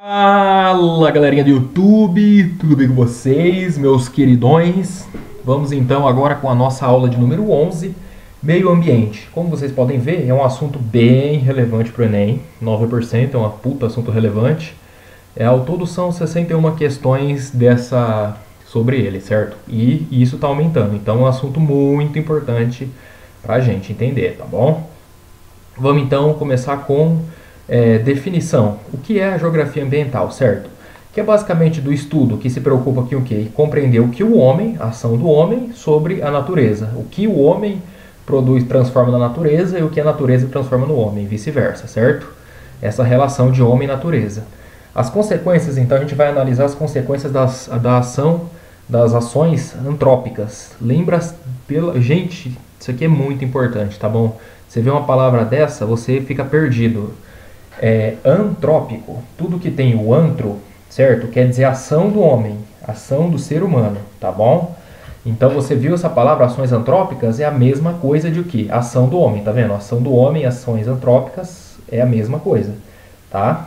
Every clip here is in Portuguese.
Fala galerinha do YouTube, tudo bem com vocês, meus queridões? Vamos então agora com a nossa aula de número 11, meio ambiente. Como vocês podem ver, é um assunto bem relevante para o Enem, 9%, é uma puta assunto relevante. Ao todo são 61 questões sobre ele, certo? E isso está aumentando, então é um assunto muito importante para a gente entender, tá bom? Vamos então começar com definição. O que é a geografia ambiental, certo? Que é basicamente do estudo que se preocupa com o quê? Compreender o que o homem, a ação do homem sobre a natureza. O que o homem produz, transforma na natureza e o que a natureza transforma no homem, e vice-versa, certo? Essa relação de homem e natureza. As consequências, então, a gente vai analisar as consequências da ação, das ações antrópicas. Gente, isso aqui é muito importante, tá bom? Você vê uma palavra dessa, você fica perdido. Antrópico, tudo que tem o antro, certo? Quer dizer ação do homem, ação do ser humano, tá bom? Então você viu essa palavra, ações antrópicas, é a mesma coisa de o que? Ação do homem, tá vendo? Ação do homem, ações antrópicas é a mesma coisa, tá?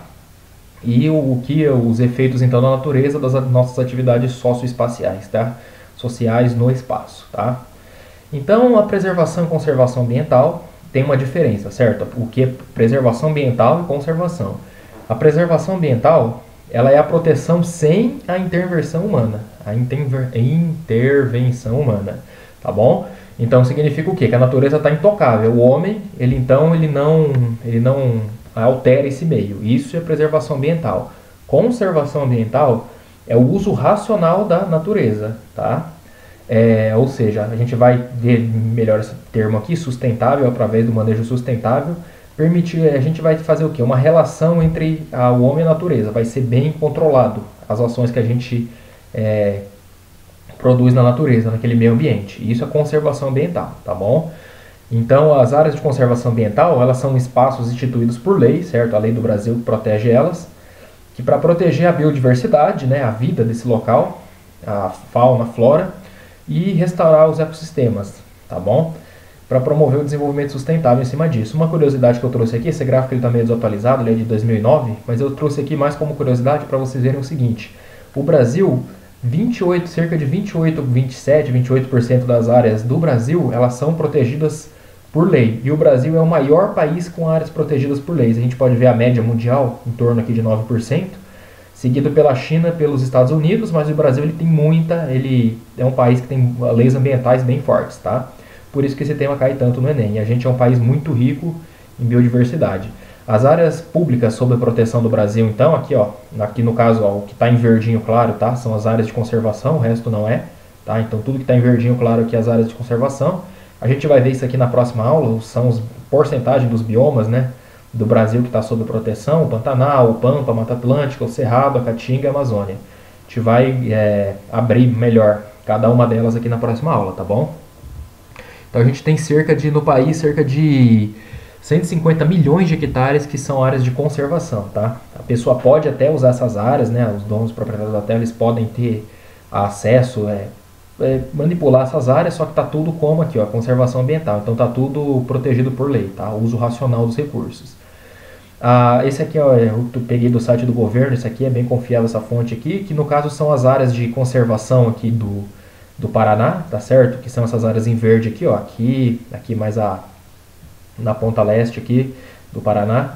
E os efeitos então da natureza das nossas atividades socioespaciais, tá? Sociais no espaço, tá? Então a preservação e conservação ambiental tem uma diferença, certo? O que é preservação ambiental e conservação. A preservação ambiental, ela é a proteção sem a intervenção humana. Intervenção humana, tá bom? Então significa o quê? Que a natureza está intocável. O homem, ele não altera esse meio. Isso é preservação ambiental. Conservação ambiental é o uso racional da natureza, tá? Ou seja, a gente vai ver melhor esse termo aqui, sustentável, através do manejo sustentável, a gente vai fazer o quê? Uma relação entre o homem e a natureza, vai ser bem controlado as ações que a gente produz na natureza, naquele meio ambiente. Isso é conservação ambiental, tá bom? Então, as áreas de conservação ambiental, elas são espaços instituídos por lei, certo? A lei do Brasil protege elas, que para proteger a biodiversidade, né, a vida desse local, a fauna, a flora, e restaurar os ecossistemas, tá bom? Para promover o desenvolvimento sustentável em cima disso. Uma curiosidade que eu trouxe aqui, esse gráfico está meio desatualizado, ele é de 2009, mas eu trouxe aqui mais como curiosidade para vocês verem o seguinte. O Brasil, cerca de 28%, 28% das áreas do Brasil, elas são protegidas por lei. E o Brasil é o maior país com áreas protegidas por leis. A gente pode ver a média mundial, em torno aqui de 9%. Seguido pela China, pelos Estados Unidos, mas o Brasil ele é um país que tem leis ambientais bem fortes, tá? Por isso que esse tema cai tanto no Enem. E a gente é um país muito rico em biodiversidade. As áreas públicas sob a proteção do Brasil, então, aqui no caso, o que está em verdinho claro, tá? São as áreas de conservação, o resto não é, tá? Então tudo que está em verdinho claro aqui é as áreas de conservação. A gente vai ver isso aqui na próxima aula, são as porcentagem dos biomas, né? Do Brasil que está sob proteção, o Pantanal, o Pampa, a Mata Atlântica, o Cerrado, a Caatinga e a Amazônia. A gente vai abrir melhor cada uma delas aqui na próxima aula, tá bom? Então a gente tem no país, cerca de 150 milhões de hectares que são áreas de conservação, tá? A pessoa pode até usar essas áreas, né? Os donos proprietários da terra, eles podem ter acesso, manipular essas áreas, só que está tudo como aqui, ó, conservação ambiental. Então está tudo protegido por lei, tá? O uso racional dos recursos. Esse aqui eu peguei do site do governo, esse aqui é bem confiável, essa fonte aqui, que no caso são as áreas de conservação aqui do Paraná, tá certo? Que são essas áreas em verde aqui, ó, aqui mais na ponta leste aqui do Paraná.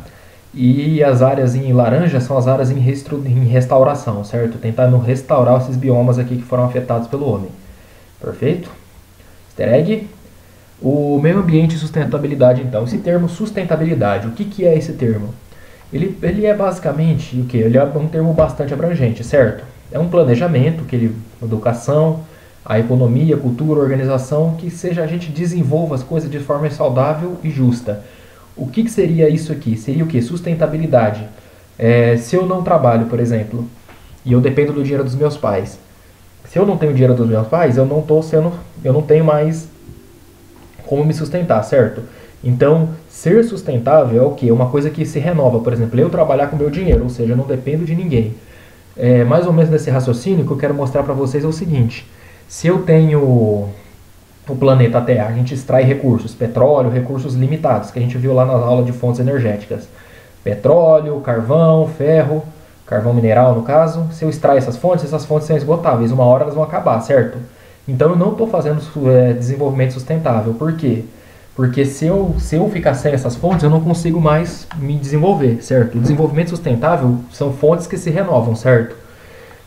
E as áreas em laranja são as áreas em restauração, certo? Tentando restaurar esses biomas aqui que foram afetados pelo homem. Perfeito? Easter egg. O meio ambiente e sustentabilidade, então. Esse termo sustentabilidade, o que é esse termo? Ele é basicamente o que? Ele é um termo bastante abrangente, certo? É um planejamento, educação, a economia, cultura, organização, que a gente desenvolva as coisas de forma saudável e justa. O que seria isso aqui? Seria o que? Sustentabilidade. Se eu não trabalho, por exemplo, e eu dependo do dinheiro dos meus pais. Se eu não tenho dinheiro dos meus pais, eu não tenho mais como me sustentar, certo? Então, ser sustentável é o quê? Uma coisa que se renova. Por exemplo, eu trabalhar com meu dinheiro, ou seja, eu não dependo de ninguém. Mais ou menos nesse raciocínio que eu quero mostrar para vocês é o seguinte. Se eu tenho o planeta Terra, a gente extrai recursos, petróleo, recursos limitados, que a gente viu lá na aula de fontes energéticas. Petróleo, carvão, ferro, carvão mineral no caso, se eu extrair essas fontes são esgotáveis, uma hora elas vão acabar, certo? Então eu não estou fazendo desenvolvimento sustentável. Por quê? Porque se eu ficar sem essas fontes, eu não consigo mais me desenvolver, certo? O desenvolvimento sustentável são fontes que se renovam, certo?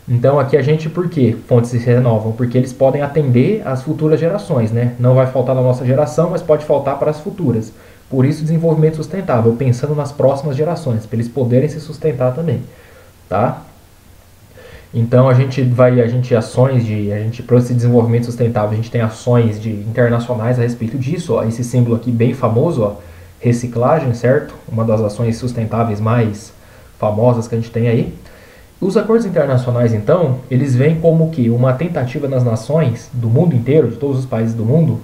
Então aqui a gente, por que fontes se renovam? Porque eles podem atender às futuras gerações, né? Não vai faltar na nossa geração, mas pode faltar para as futuras. Por isso desenvolvimento sustentável, pensando nas próximas gerações, para eles poderem se sustentar também, tá? Então a gente para esse desenvolvimento sustentável, a gente tem ações internacionais a respeito disso, ó, esse símbolo aqui bem famoso, ó, reciclagem, certo? Uma das ações sustentáveis mais famosas que a gente tem aí. Os acordos internacionais, então, eles vêm como que uma tentativa das nações do mundo inteiro, de todos os países do mundo,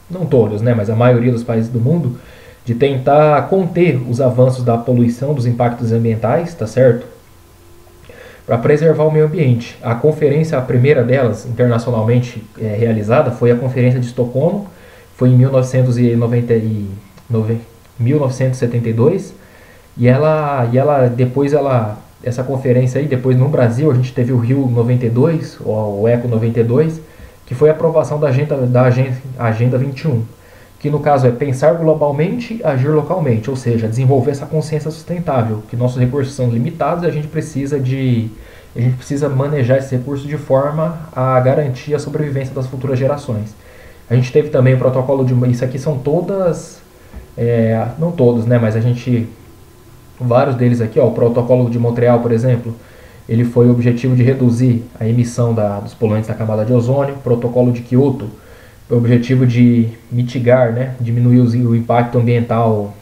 não todos, né, mas a maioria dos países do mundo, de tentar conter os avanços da poluição, dos impactos ambientais, tá certo? Para preservar o meio ambiente. A conferência, a primeira delas, internacionalmente realizada, foi a Conferência de Estocolmo, foi em 1972, essa conferência aí, depois no Brasil, a gente teve o Rio 92, o Eco 92, que foi a aprovação da Agenda 21, que no caso é pensar globalmente, agir localmente, ou seja, desenvolver essa consciência sustentável, que nossos recursos são limitados e a gente precisa manejar esses recursos de forma a garantir a sobrevivência das futuras gerações. A gente teve também o protocolo isso aqui são todas, não todos, né, mas vários deles aqui, ó, o protocolo de Montreal, por exemplo, ele foi o objetivo de reduzir a emissão dos poluentes da camada de ozônio. O protocolo de Kyoto, o objetivo de mitigar, né, diminuir o impacto ambiental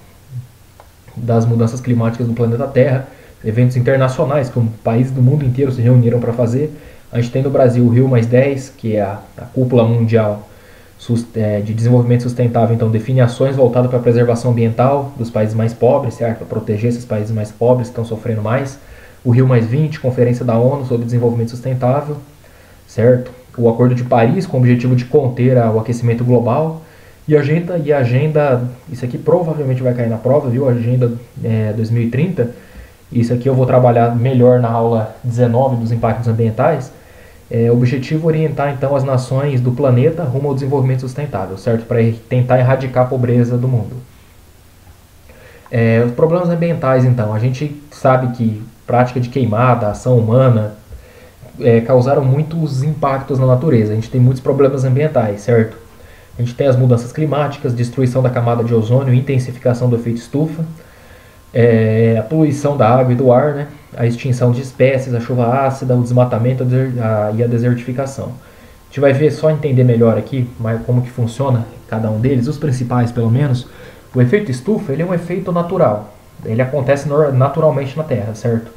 das mudanças climáticas no planeta Terra. Eventos internacionais, como países do mundo inteiro se reuniram para fazer. A gente tem no Brasil o Rio+10, que é a cúpula mundial de desenvolvimento sustentável, então define ações voltadas para a preservação ambiental dos países mais pobres, certo? Para proteger esses países mais pobres que estão sofrendo mais. O Rio+20, Conferência da ONU sobre Desenvolvimento Sustentável, certo? O Acordo de Paris, com o objetivo de conter o aquecimento global. E a agenda, isso aqui provavelmente vai cair na prova, viu? A Agenda 2030. Isso aqui eu vou trabalhar melhor na aula 19 dos impactos ambientais. O objetivo é orientar então as nações do planeta rumo ao desenvolvimento sustentável, certo? Para tentar erradicar a pobreza do mundo. Os problemas ambientais, então, a gente sabe que prática de queimada, ação humana, causaram muitos impactos na natureza. A gente tem muitos problemas ambientais, certo? A gente tem as mudanças climáticas, destruição da camada de ozônio, intensificação do efeito estufa, a poluição da água e do ar, né? A extinção de espécies, a chuva ácida, o desmatamento e a desertificação. A gente vai ver, só entender melhor aqui como que funciona cada um deles, os principais pelo menos. O efeito estufa, ele é um efeito natural. Ele acontece naturalmente na Terra, certo?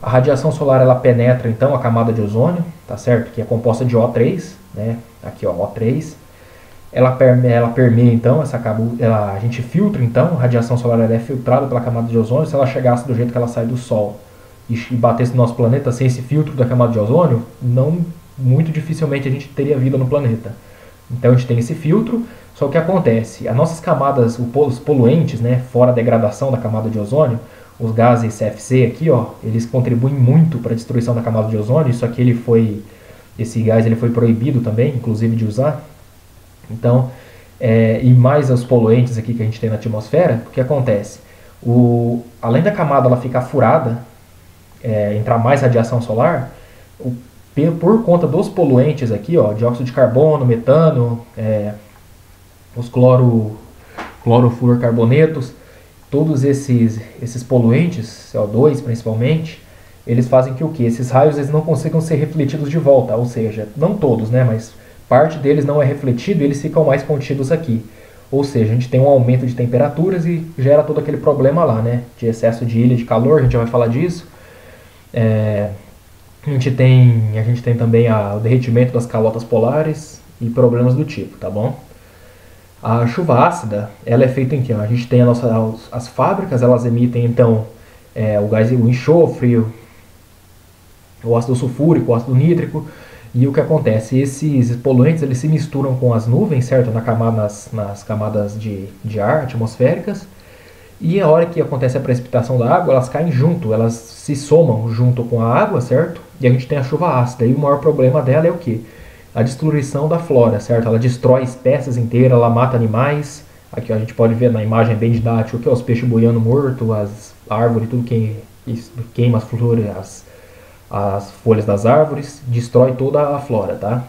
A radiação solar, ela penetra então a camada de ozônio, tá certo? Que é composta de O3, né? Aqui ó, O3. Ela permeia então a gente filtra então, a radiação solar ela é filtrada pela camada de ozônio. Se ela chegasse do jeito que ela sai do Sol e batesse no nosso planeta sem esse filtro da camada de ozônio, muito dificilmente a gente teria vida no planeta. Então a gente tem esse filtro, só que acontece, as nossas camadas, os poluentes, né, fora a degradação da camada de ozônio, os gases CFC aqui, ó, eles contribuem muito para a destruição da camada de ozônio. Isso aqui esse gás ele foi proibido também, inclusive de usar. Então, e mais os poluentes aqui que a gente tem na atmosfera, o que acontece? Além da camada ela ficar furada, entrar mais radiação solar, por conta dos poluentes aqui, ó, dióxido de carbono, metano, os clorofluorcarbonetos, todos esses poluentes, CO2 principalmente, eles fazem que o quê? Esses raios eles não consigam ser refletidos de volta, ou seja, não todos, né, mas parte deles não é refletido e eles ficam mais contidos aqui. Ou seja, a gente tem um aumento de temperaturas e gera todo aquele problema lá, né, de excesso de ilha de calor, a gente já vai falar disso. A gente tem também o derretimento das calotas polares e problemas do tipo, tá bom? A chuva ácida, ela é feita em que? A gente tem as fábricas, elas emitem então o gás, o enxofre, o ácido sulfúrico, o ácido nítrico. E o que acontece? Esses poluentes eles se misturam com as nuvens, certo? Nas camadas de ar atmosféricas. E a hora que acontece a precipitação da água, elas caem junto, elas se somam junto com a água, certo? E a gente tem a chuva ácida. E o maior problema dela é o quê? A destruição da flora, certo? Ela destrói espécies inteiras, ela mata animais. Aqui ó, a gente pode ver na imagem bem didática o que é os peixes boiando mortos, as árvores, tudo que queima as flores, as folhas das árvores, destrói toda a flora, tá?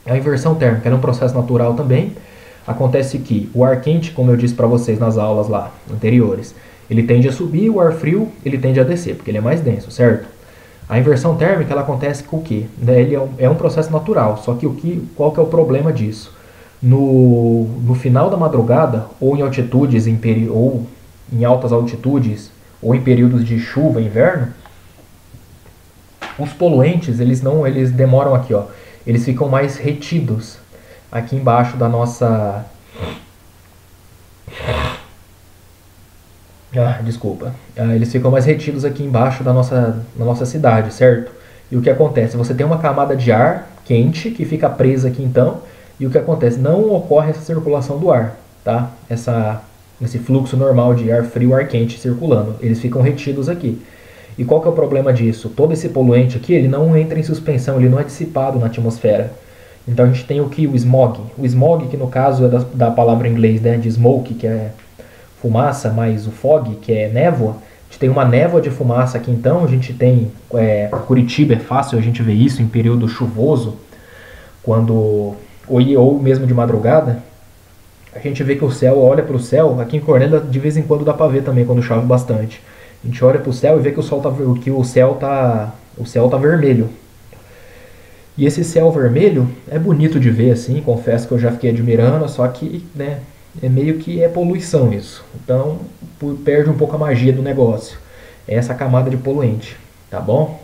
A inversão térmica é um processo natural também. Acontece que o ar quente, como eu disse para vocês nas aulas lá anteriores, ele tende a subir, o ar frio ele tende a descer, porque ele é mais denso, certo? A inversão térmica ela acontece com o quê? Ele é um processo natural, só que qual que é o problema disso? No final da madrugada, ou em altitudes, ou em altas altitudes, ou em períodos de chuva, inverno, os poluentes eles demoram aqui, ó, eles ficam mais retidos aqui embaixo da nossa... desculpa. Eles ficam mais retidos aqui embaixo da nossa cidade, certo? E o que acontece? Você tem uma camada de ar quente que fica presa aqui então, e o que acontece? Não ocorre essa circulação do ar, tá? Esse fluxo normal de ar frio e ar quente circulando. Eles ficam retidos aqui. E qual que é o problema disso? Todo esse poluente aqui, ele não entra em suspensão, ele não é dissipado na atmosfera. Então a gente tem o que? O smog. O smog, que no caso é da palavra em inglês, né, de smoke, que é fumaça, mais o fog, que é névoa. A gente tem uma névoa de fumaça aqui então, a gente tem... Curitiba é fácil a gente ver isso em período chuvoso, ou mesmo de madrugada. A gente vê que o céu, olha para o céu, aqui em Cornélio de vez em quando dá para ver também, quando chove bastante. A gente olha para o céu e vê que o céu tá vermelho. E esse céu vermelho é bonito de ver, assim, confesso que eu já fiquei admirando, só que, né, é meio que poluição isso. Então, perde um pouco a magia do negócio. É essa camada de poluente, tá bom?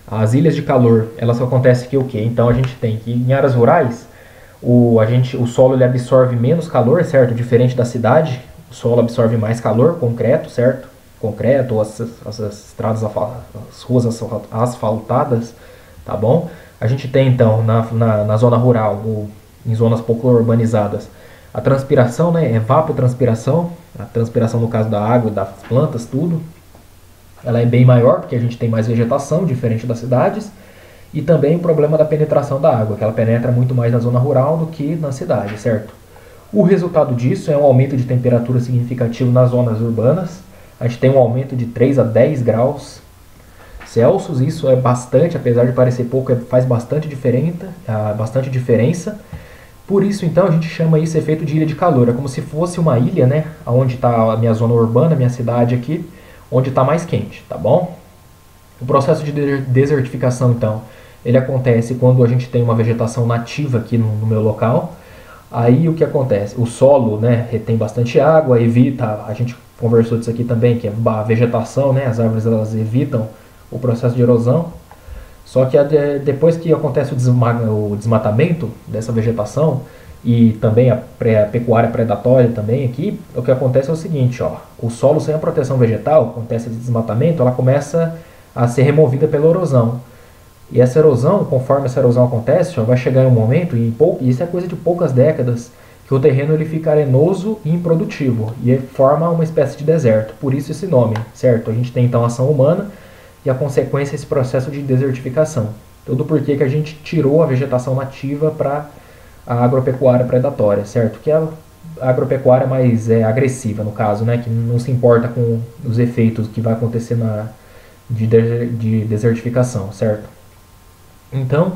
As ilhas de calor, elas acontecem que o quê? Então a gente tem que em áreas rurais, o solo ele absorve menos calor, certo? Diferente da cidade, o solo absorve mais calor, concreto, certo? Concreto, as estradas, as ruas asfaltadas, tá bom? A gente tem então na zona rural, em zonas pouco urbanizadas, a transpiração, né? Evapotranspiração, a transpiração no caso da água, das plantas, tudo. Ela é bem maior porque a gente tem mais vegetação, diferente das cidades. E também o problema da penetração da água, que ela penetra muito mais na zona rural do que na cidade, certo? O resultado disso é um aumento de temperatura significativo nas zonas urbanas. A gente tem um aumento de 3 a 10 graus Celsius, isso é bastante, apesar de parecer pouco, faz bastante diferença. Por isso, então, a gente chama isso efeito de ilha de calor. É como se fosse uma ilha, né? Onde está a minha zona urbana, a minha cidade aqui, onde está mais quente, tá bom? O processo de desertificação, então, ele acontece quando a gente tem uma vegetação nativa aqui no meu local. Aí o que acontece? O solo, né, retém bastante água, evita, a gente conversou disso aqui também, que é a vegetação, né, as árvores elas evitam o processo de erosão. Só que depois que acontece o desmatamento dessa vegetação e também a pecuária predatória também aqui, o que acontece é o seguinte, ó, o solo sem a proteção vegetal, acontece esse desmatamento, ela começa a ser removida pela erosão. E essa erosão, conforme essa erosão acontece, ó, vai chegar em um momento, e isso é coisa de poucas décadas, que o terreno ele fica arenoso e improdutivo, e forma uma espécie de deserto, por isso esse nome, certo? A gente tem então a ação humana, e a consequência é esse processo de desertificação. Tudo porque que a gente tirou a vegetação nativa para a agropecuária predatória, certo? Que é a agropecuária mais agressiva, no caso, né? Que não se importa com os efeitos que vai acontecer de desertificação, certo? Então,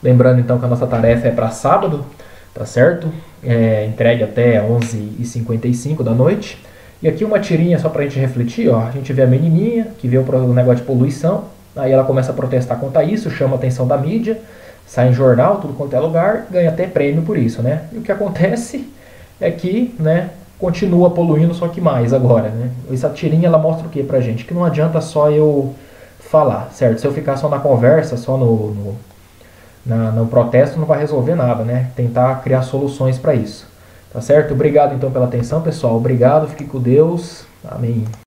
lembrando então que a nossa tarefa é para sábado, tá certo? Entregue até 11h55 da noite. E aqui uma tirinha só pra gente refletir, ó. A gente vê a menininha que vê o negócio de poluição, aí ela começa a protestar contra isso, chama a atenção da mídia, sai em jornal, tudo quanto é lugar, ganha até prêmio por isso, né? E o que acontece é que, né, continua poluindo, só que mais agora, né? Essa tirinha ela mostra o que pra gente? Que não adianta só eu falar, certo? Se eu ficar só na conversa, só no protesto, não vai resolver nada, né? Tentar criar soluções para isso. Tá certo? Obrigado então pela atenção, pessoal. Obrigado, fique com Deus. Amém.